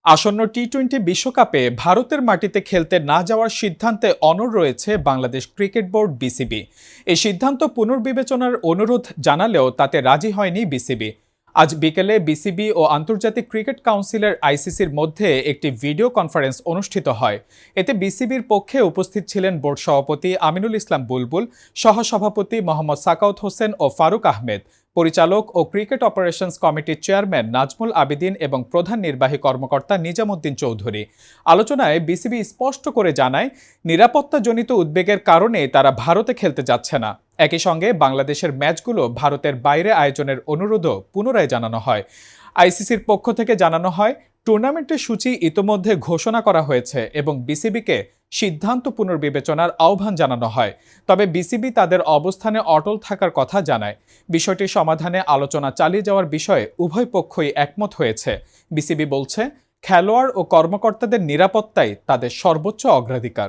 আসন্ন টি-20 বিশ্বকাপে ভারতের মাটিতে খেলতে না যাওয়ার সিদ্ধান্তে অনড় রয়েছে বাংলাদেশ ক্রিকেট বোর্ড বিসিবি। এই সিদ্ধান্ত পুনর্বিবেচনার অনুরোধ জানালেও তাতে রাজি হয়নি বিসিবি। আজ বিকেলে বিসিবি ও আন্তর্জাতিক ক্রিকেট কাউন্সিলের আইসিসির মধ্যে একটি ভিডিও কনফারেন্স অনুষ্ঠিত হয়। এতে বিসিবির পক্ষে উপস্থিত ছিলেন বোর্ড সভাপতি আমিনুল ইসলাম বুলবুল, সহসভাপতি মোহাম্মদ সাকাউত হোসেন ও ফারুক আহমেদ, পরিচালক ও ক্রিকেট অপারেশনস কমিটির চেয়ারম্যান নাজমুল আবেদিন এবং প্রধান নির্বাহী কর্মকর্তা নিজামুদ্দিন চৌধুরী। আলোচনায় বিসিবি স্পষ্ট করে জানায়, নিরাপত্তাজনিত উদ্বেগের কারণে তারা ভারতে খেলতে যাচ্ছে না। একই সঙ্গে বাংলাদেশের ম্যাচগুলো ভারতের বাইরে আয়োজনের অনুরোধও পুনরায় জানানো হয়। আইসিসির পক্ষ থেকে জানানো হয়, টুর্নামেন্টের সূচি ইতোমধ্যে ঘোষণা করা হয়েছে এবং বিসিবিকে সিদ্ধান্ত পুনর্বিবেচনার আহ্বান জানানো হয়। তবে বিসিবি তাদের অবস্থানে অটল থাকার কথা জানায়। বিষয়টি সমাধানে আলোচনা চালিয়ে যাওয়ার বিষয়ে উভয় পক্ষই একমত হয়েছে। বিসিবি বলছে, খেলোয়াড় ও কর্মকর্তাদের নিরাপত্তাই তাদের সর্বোচ্চ অগ্রাধিকার।